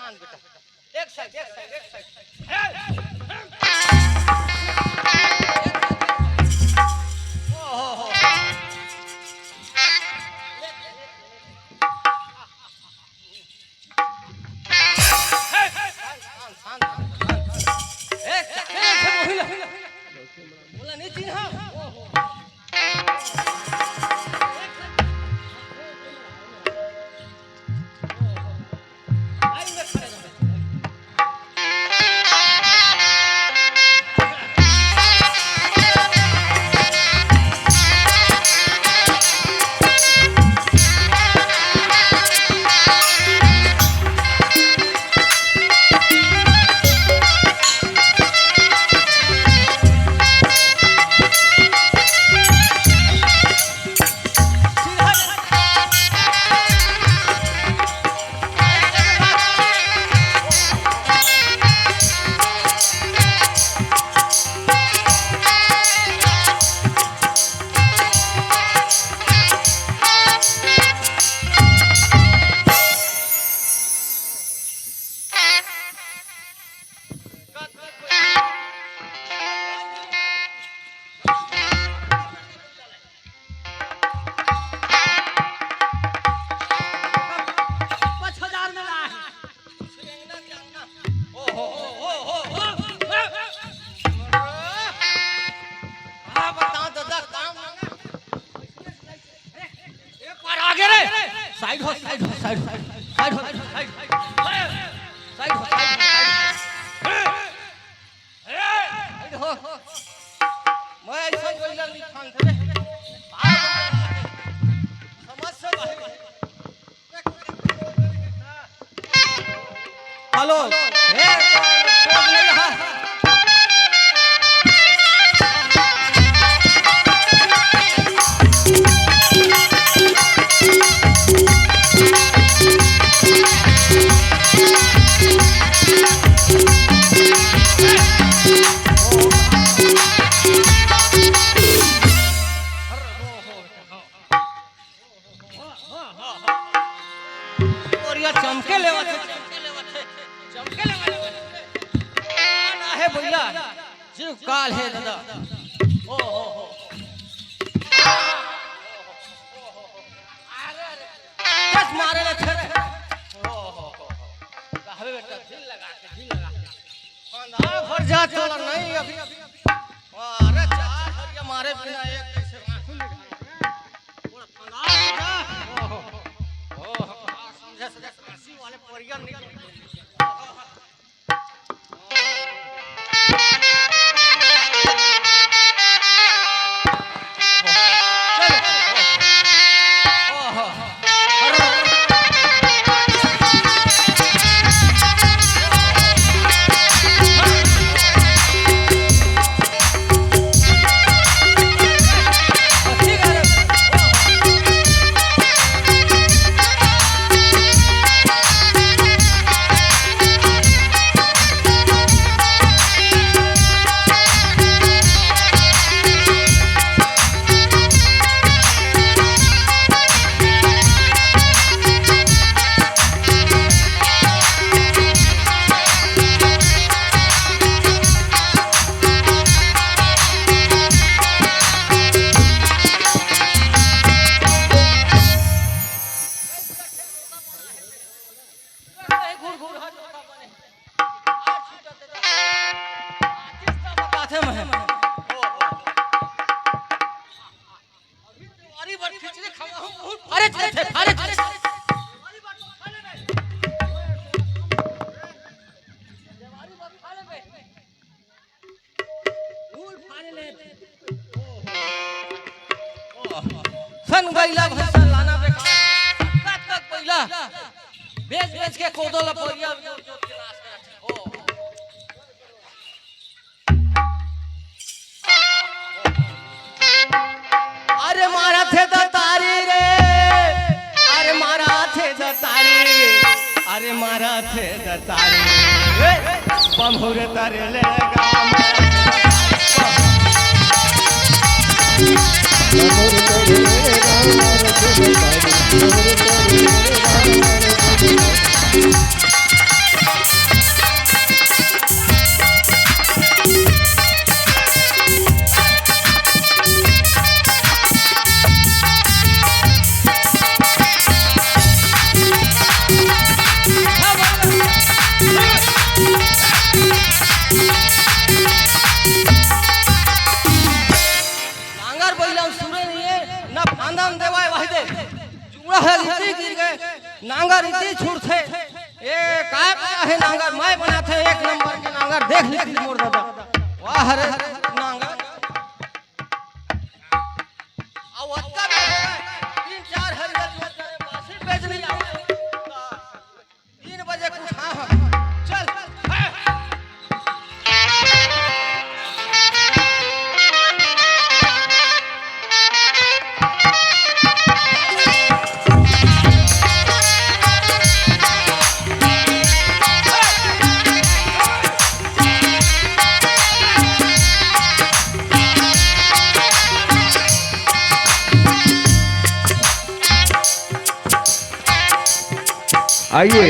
शांत बेटा एक साइड ओहो बोला नहीं चिन्हा साइड हो साइड हो साइड हो साइड हो साइड साइड हो साइड हो मैं ऐसा बोलला नहीं खान थे समझ से हेलो हे सोच नहीं रहा चमके लेवा ना है भैया सिर्फ काल है दादा ओ हो कस मारे ले छे ओ हो कहवे बेटा दिल लगा के खाना भर जा चला नहीं अभी अरे चार हरिया मारे बिना एक कैसे खुल पूरा खाना ओ हो समझे आसी वाले परिया नहीं सन गईला भैसा लाना बेकार कब तक पहिला बेच बेच के खोदो ला परिया जोत के नाश कर हो अरे मारा थे दतारी रे अरे मारा थे दतारी अरे मारा थे दतारी बमहुरे तारे लेगा नांगर इतनी छूट थे ये काय है नांगर मैं बना थे 1 नंबर के नांगर देख ली मोर दादा वाह रे नांगर अब वत्ता 3-4 हरियर बासी बेच नहीं आवे 3 बजे कुछ हां चल आइए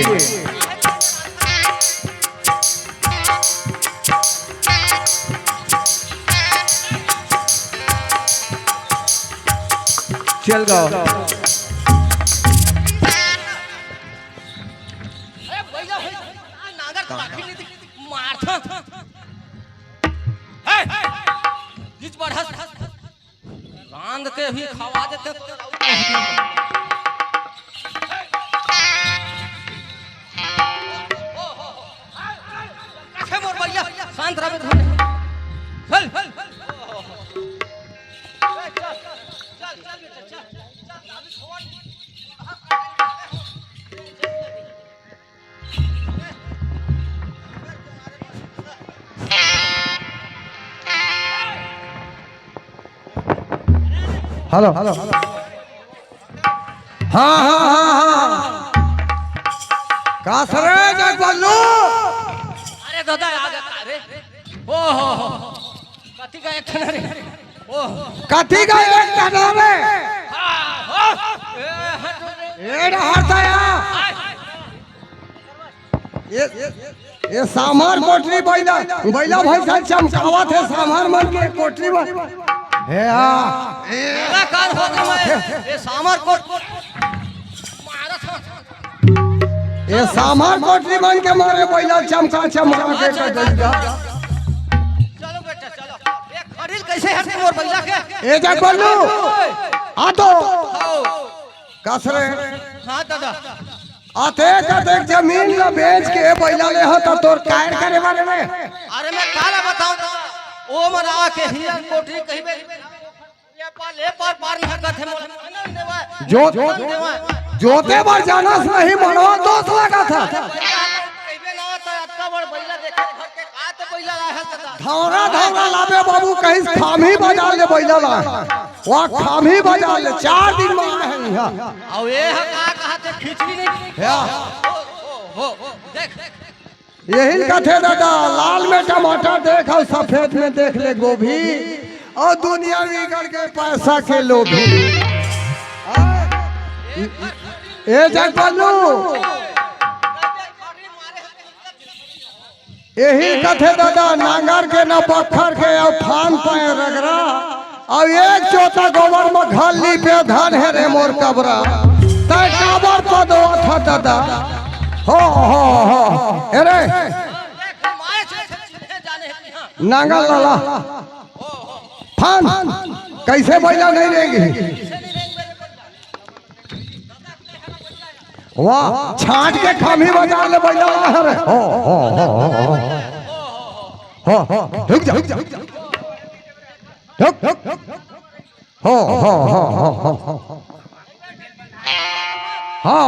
चल गाओ अरे भैया नांगर काफी नहीं मार था बीच बढ़ा बांध के भी खवा देते कैसे मोर भैया शांत रहे चल चल हेलो हेलो हाँ हाँ हाँ हाँ का सरे जग बल्लू अरे दादा आ गया रे ओ हो कथी का एक रे ओ कथी का एक कहना में ये हरता ये सामर कोठरी बैला बैला भाई साहब चमकावत है सामर मन के कोठरी में हे मेरा कान हो गया ये सामर कोट मारा था ये सामर कोठरी मन के मारे बैला चमका चमका के कर देगा चलो बेटा चलो ये खरील कैसे है मोर भैया के ए जग बल्लू आ तो आओ कसरे हां दादा आते कते जमीन ल बेच के बैला ले हो तो तोर कायर करे बारे में अरे मैं काला बताऊं ओ मरा के हिरन कोठरी कहिबे ये पार नहीं करते मोर जो जोते बार जाना नहीं मनवा दोस्त लगा था कहिबे ना त अत्ता बड़ बैला देखे घर के का त बैला रहा दादा धौरा धौरा लाबे बाबू कहीं खामी बाजार ले बैला ला वहां खामी बाजार ले 4 दिन में है यहां और ये का कहते खिचड़ी नहीं हो देख यही कथे दादा लाल में टमाटर देख और सफेद में देख ले गोभी और दुनिया बिगड़ के पैसा के लोभी ए जग बल्लू यही कथे दादा नांगर के न पत्थर के और फान पे रगड़ा और एक चौथा गोबर में घाली पे धन है रे मोर कबरा तय काबर पद था दादा हो अरे नांगल लाला फान कैसे बैला नहीं रहेगी वाह छाट के खामी बाजार ले बैला है हो रुक जा रुक हो हाँ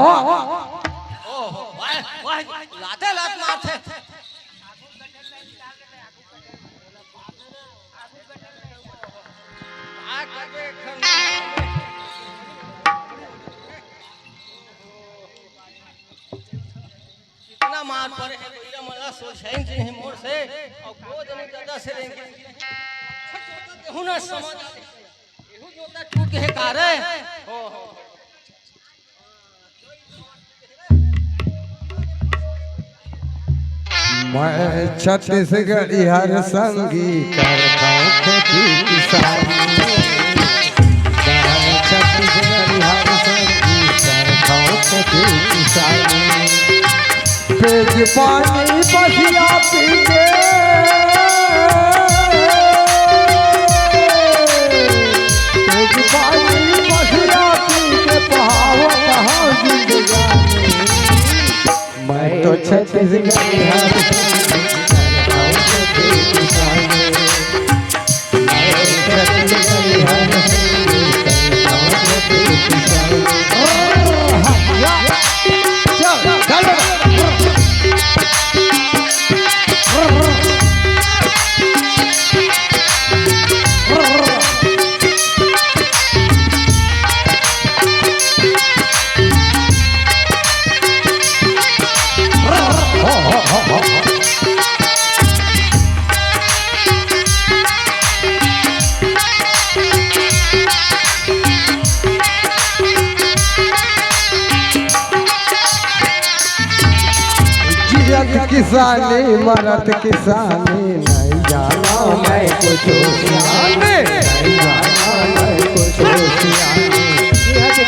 लाते लात मारते इतना मार पड़े है भैया मला सोचें कि मोर से और को जने दादा से रहेंगे हूं ना समझ एहू जोता टूट के कारे हो मैं छत्तीसगढ़ हर संगी करता हूँ खेती किसानी छत्तीसगढ़ हर संगी करता हूँ खेती किसानी पेज पानी बसिया पी के पेज पानी बसिया पी के पहाड़ कहाँ जिंदगानी तो छत्तीसगढ़ किसानी मरत किसानी नहीं जाना मैं कुछ सियाने नहीं जाना मैं कुछ सियाने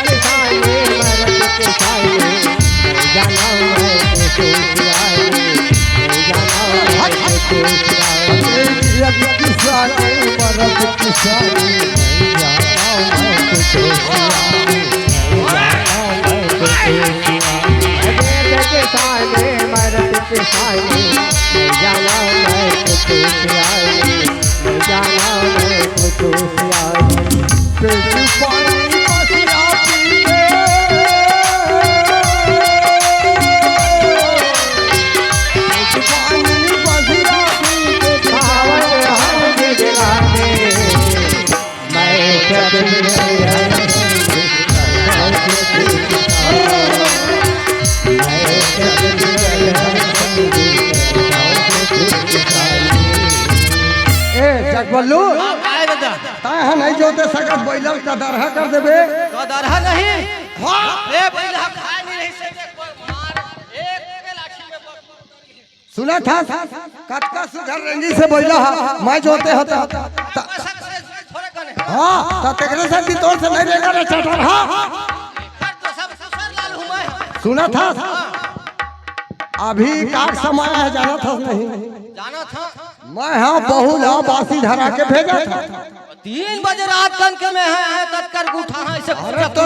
किसानी मरत किसानी नहीं जाना मैं कुछ सियाने नहीं जाना मैं कुछ सियाने किसानी मरत किसानी नहीं जाना मैं कुछ सियाने नहीं जाना मैं कुछ सियाने मरत किसानी नहीं जाना मैं कुछ सियाने नहीं जाना मैं कुछ सियाने पेटी पानी बसिया पीते पेटी पानी बसिया पीते खावन हर जगाने मैं कर जगबल्लू ताहा नहीं जोते सकत बैलल का दरहा कर देबे तो दरहा नहीं हां ए बैला खाए नहीं सके मार एक लाठी में सुना था कटका सुधर रंगी से बैला मैं जोते हता थोड़े कने हां त तेरे से भी तोर से नहीं रेगा रे चटर हां तो सब ससुर लाल हूं मैं सुना था अभी का समय है जाना था नहीं जाना था मैं हाँ बहुला बासी धरा के भेजा था 3 बजे रात तन के में है तत्कर उठा है ऐसे अरे तो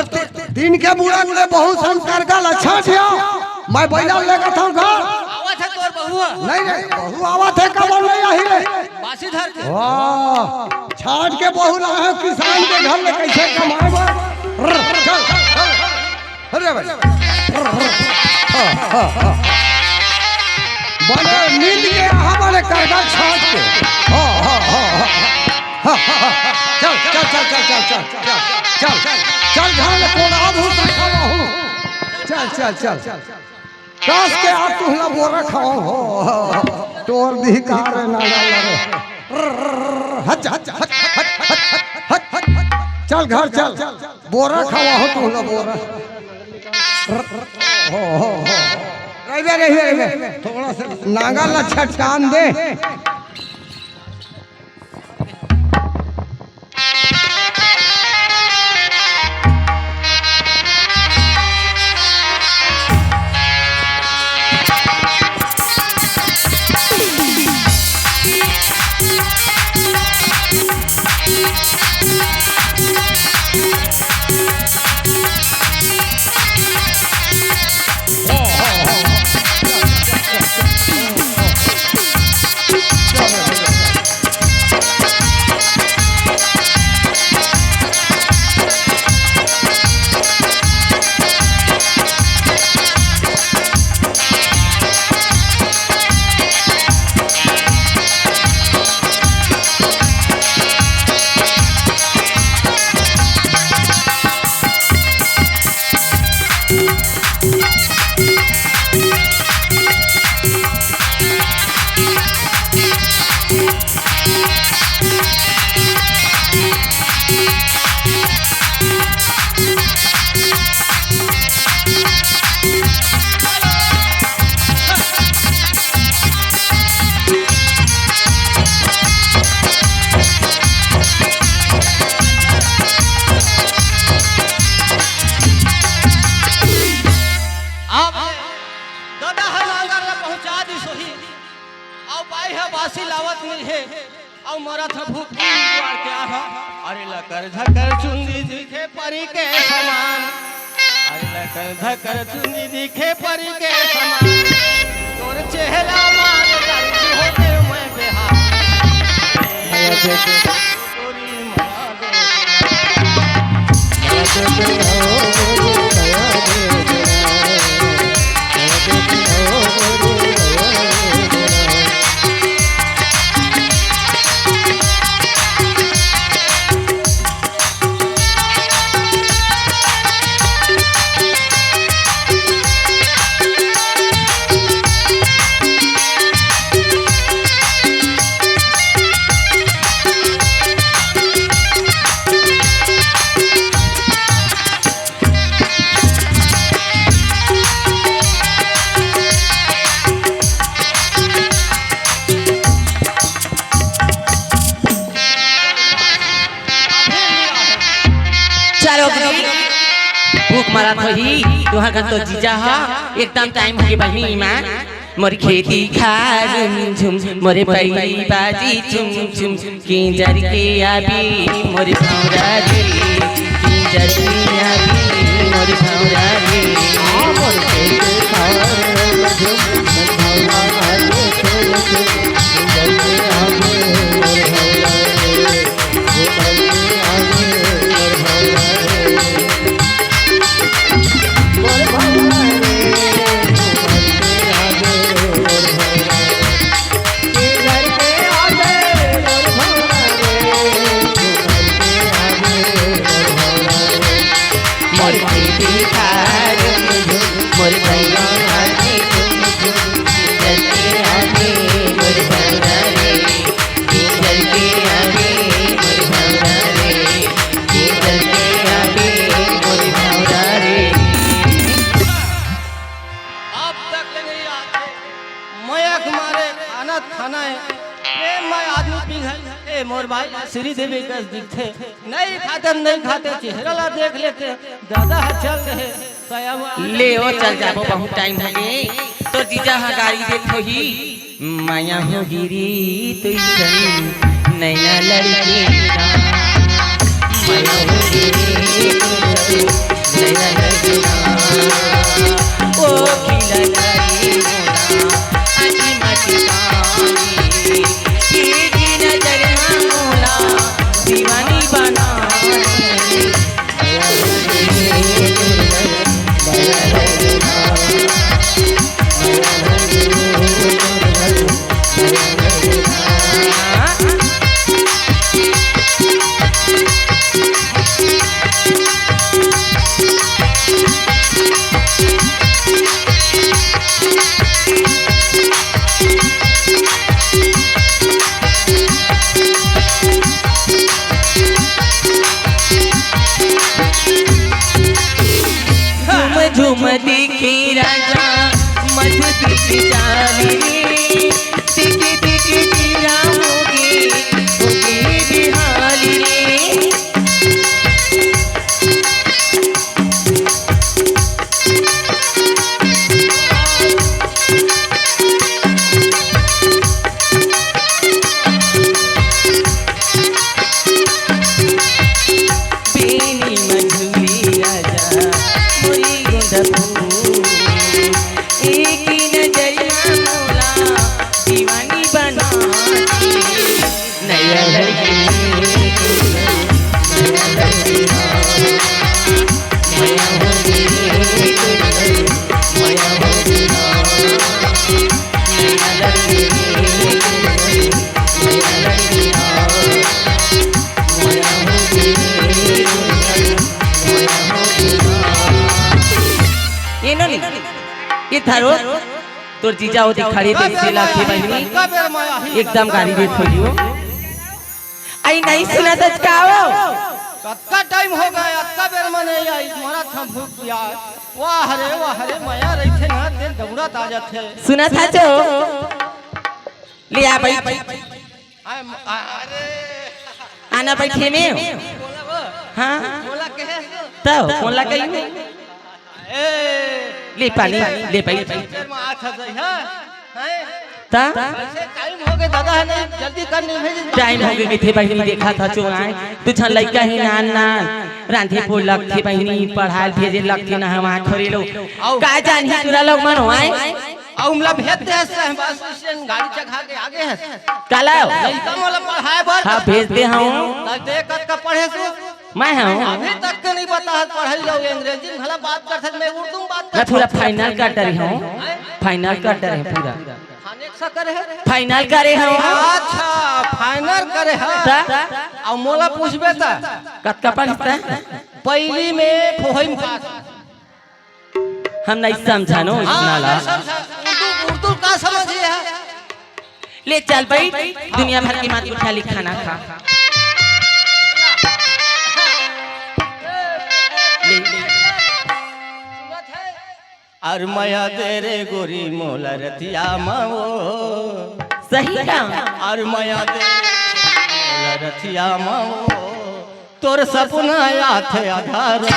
दिन के बुढ़ा ने बहुत संस्कार का अच्छा छिया मैं बैला लेकर था घर आवा था तोर बहुआ नहीं बहू आवा थे कब नहीं आई रे बासी धर के वाह छाट के बहू ना है किसान के घर में कैसे कमाएगा चल अरे भाई बने नींद के हमारे करगा छाट के चल चल चल चल चल चल चल चल घर में कोना भूसा खावा हूँ चल चल चल काश के आप तुहला बोरा खाओ हो तोर धिकार ना लगे हट हट हट हट हट चल घर चल बोरा खावा हो तुहला बोरा हो रहे थोड़ा सा नागा ला छटकान दे बासी लावत नहीं है और मरा था भूख द्वार क्या है अरे लकर धकर चुंदी दिखे परी के समान अरे लकर धकर चुंदी दिखे परी के समान मारा थोही तुहार का तो जीजा हा एकदम टाइम हो गए बहनी मां मोर खेती खार झुम मोरे पैरी बाजी चुम चुम किंजर के आबी मोर भौरा रे किंजर के आबी मोर भौरा रे मोर खेती खार झुम भौरा रे किंजर के आबी मोर भौरा रे किंजर के आबी मोर भौरा रे मोर भौरा मोर भाई श्री देवी का दिखते नहीं खाते चेहरा ला देख लेते दादा चल रहे ले ओ चल जाबो बहुत टाइम हो गए तो जीजा हा गाड़ी देखो ही माया हो गिरी तो सन नैना लड़की ना माया हो गिरी नैना लड़की ना ओ खिला गई मोला आजी माटी दीवानी बना झुम दिखी राजा मधु दिखी जाली दिखी दिखी जीरा होगी बिहाली बेनी मधुरी राजा एक नजरिया मोला दीवानी बना नया लड़की मया होगी मया होगी नया लड़की मया लड़की मया होगी मया होगी ये थारो तोर जीजा होती खड़ी देखते लाखे बहनी एकदम गाड़ी में खोलियो आई नहीं सुना तो काओ कत्ता टाइम हो गया अत्ता बेर मने आई मारा था भूख यार वाह रे माया रहिथे ना दिन दौड़ा ताजा थे सुना था जो ले आ भाई अरे आना बैठे में हां बोला कहे तो बोला कहीं ले पानी ले पानी ता टाइम हो गए दादा है नहीं जल्दी कर नहीं भेज टाइम हो गए थे बहनी देखा था चो आए तू छन लइका है नान नान रांधे पो लग थे बहनी पढ़ाल भेजे लग थे ना हम आ खरी लो का जानी तुरा लोग मन आए औ हमला भेज दे से बस स्टेशन गाड़ी चढ़ा के आगे है काला लइका वाला पढ़ाए बर हां भेज दे हम देख का पढ़े सु मैं हूं अभी तक के नहीं बता पढ़ल जाओ अंग्रेजी में भला बात करत मैं उर्दू में बात मैं पूरा फाइनल कर रही हूं फाइनल कर रहे हैं पूरा अनेक्सा करे है फाइनल करे हूं अच्छा फाइनल करे है और मोला पूछबे त कत का पढ़ता पहली में फोहिम पास हम नहीं समझानो इतना ला उर्दू का समझिए है ले चल भाई दुनिया भर की मात उठा ली खाना खा और माया तेरे गोरी मोला रतिया माओ सही का और माया तेरे मोला रतिया माओ तोर सपना आया थे आधार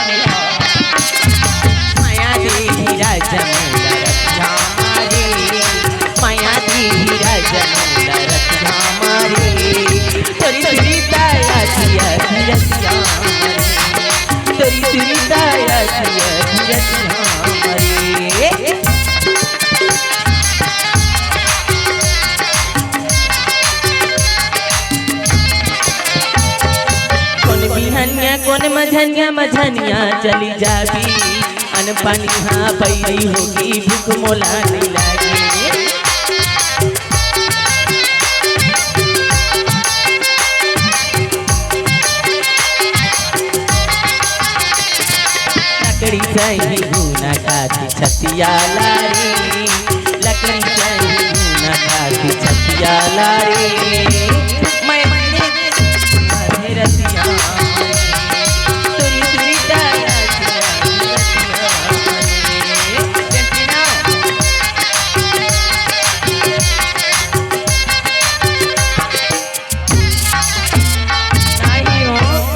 हीरा जमूला रखिया मारे माया दी हीरा जमूला रखिया मारे तोरी तुरी दाया दिया रखिया मारे तोरी तुरी दाया दिया रखिया मारे कौन मझनिया मझनिया चली जाबी अन पानी हाँ पैरी होगी भूख मोला नहीं लागे लकड़ी सही गुना खाती छतिया लारी लकड़ी सही गुना खाती छतिया लारी मैं रतिया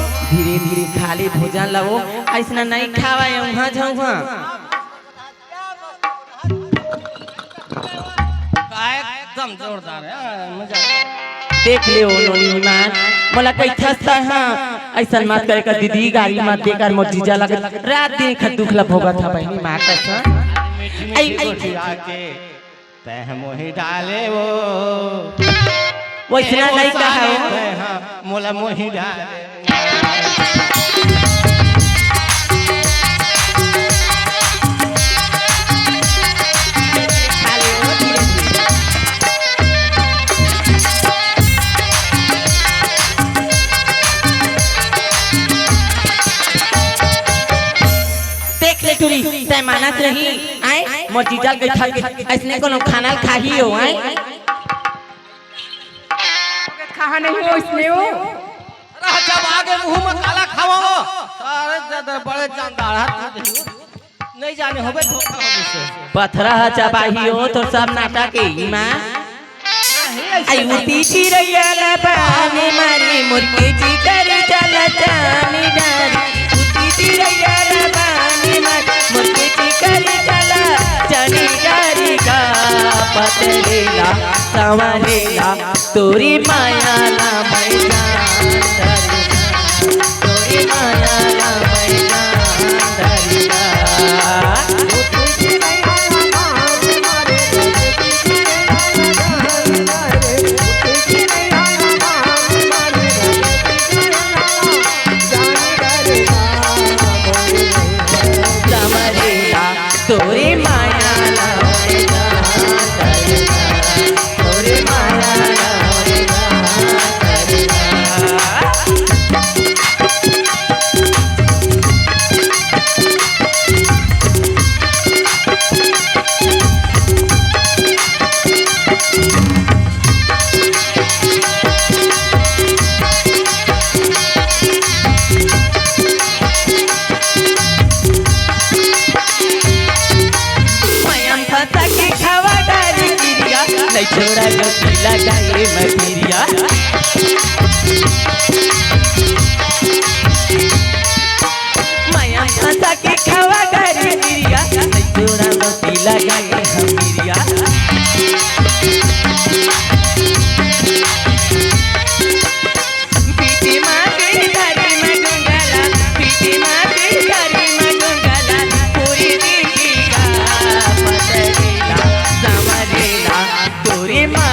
खाली भोजन लो ऐसा नहीं खावा वहाँ जाऊँ एकदम जोरदार है मजा देख ले नोनी मान मोला कई थस्ता हां ऐसा मत करे कर दीदी गाड़ी मत देकर मोर जीजा लगे रात दिन खत दुख ला भोगा था बहनी मां का मीठी आके तह मोहि डाले वो वैसा नहीं कहा हां मोला मोहि डाले तय मानत रही आए मोर जीजा के खा के ऐसने कोनो खाना खाही हो आए खा नहीं हो इसने हो अरे जब आगे मुंह में काला खाओ सारे ज्यादा बड़े जानदार नहीं जाने होबे धोखा होबे से पथरा चबाही हो तो सब नाटा के मां आई उती चिरैया ला पानी मारी मुर्गी जी कर चला चानी डारी उती चिरैया ला पानी मारी मुर्गी जी कर चला चानी डारी का पतलेला संवरेला तोरी माया ला मैदान तोरी माया ला मैदान दरिया तोरे माया तोरे माया छोड़ा गीला गाए मटिरिया माया फंसा के खावा गाए गिरिया छोड़ा गीला गाए हमिरिया पीटी माँ के दारी में गंगाला पीटी माँ के दारी में गंगाला पूरी दिखी का पतलीला समरेला तोरे माँ